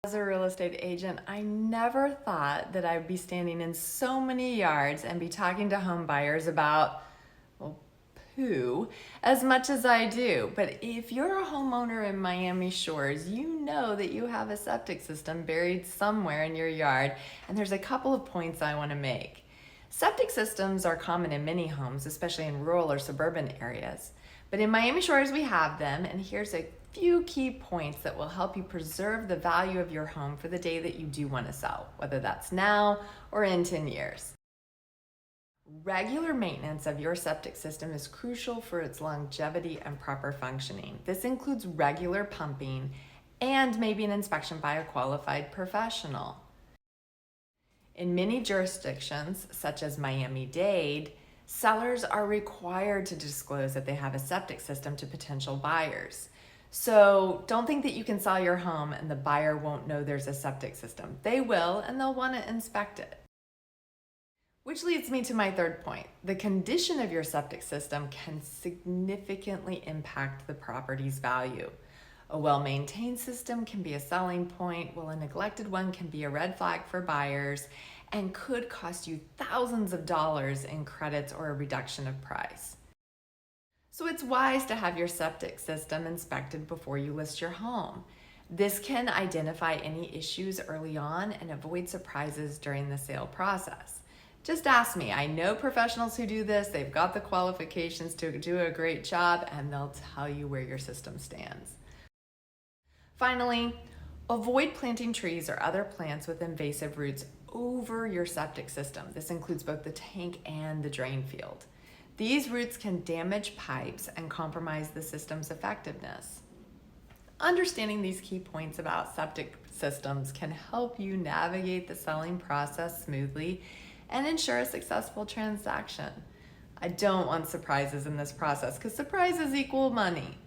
As a real estate agent, I never thought that I'd be standing in so many yards and be talking to home buyers about, well, poo, as much as I do. But if you're a homeowner in Miami Shores, you know that you have a septic system buried somewhere in your yard, and there's a couple of points I want to make. Septic systems are common in many homes, especially in rural or suburban areas. But in Miami Shores, we have them, and here's a few key points that will help you preserve the value of your home for the day that you do want to sell, whether that's now or in 10 years. Regular maintenance of your septic system is crucial for its longevity and proper functioning. This includes regular pumping and maybe an inspection by a qualified professional. In many jurisdictions, such as Miami-Dade, sellers are required to disclose that they have a septic system to potential buyers. So don't think that you can sell your home and the buyer won't know there's a septic system. They will, and they'll want to inspect it. Which leads me to my third point. The condition of your septic system can significantly impact the property's value. A well-maintained system can be a selling point, while a neglected one can be a red flag for buyers and could cost you thousands of dollars in credits or a reduction of price. So it's wise to have your septic system inspected before you list your home. This can identify any issues early on and avoid surprises during the sale process. Just ask me. I know professionals who do this. They've got the qualifications to do a great job, and they'll tell you where your system stands. Finally, avoid planting trees or other plants with invasive roots over your septic system. This includes both the tank and the drain field. These roots can damage pipes and compromise the system's effectiveness. Understanding these key points about septic systems can help you navigate the selling process smoothly and ensure a successful transaction. I don't want surprises in this process because surprises equal money.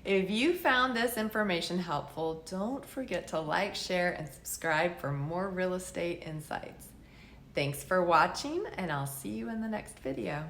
If you found this information helpful, don't forget to like, share, and subscribe for more real estate insights. Thanks for watching, and I'll see you in the next video.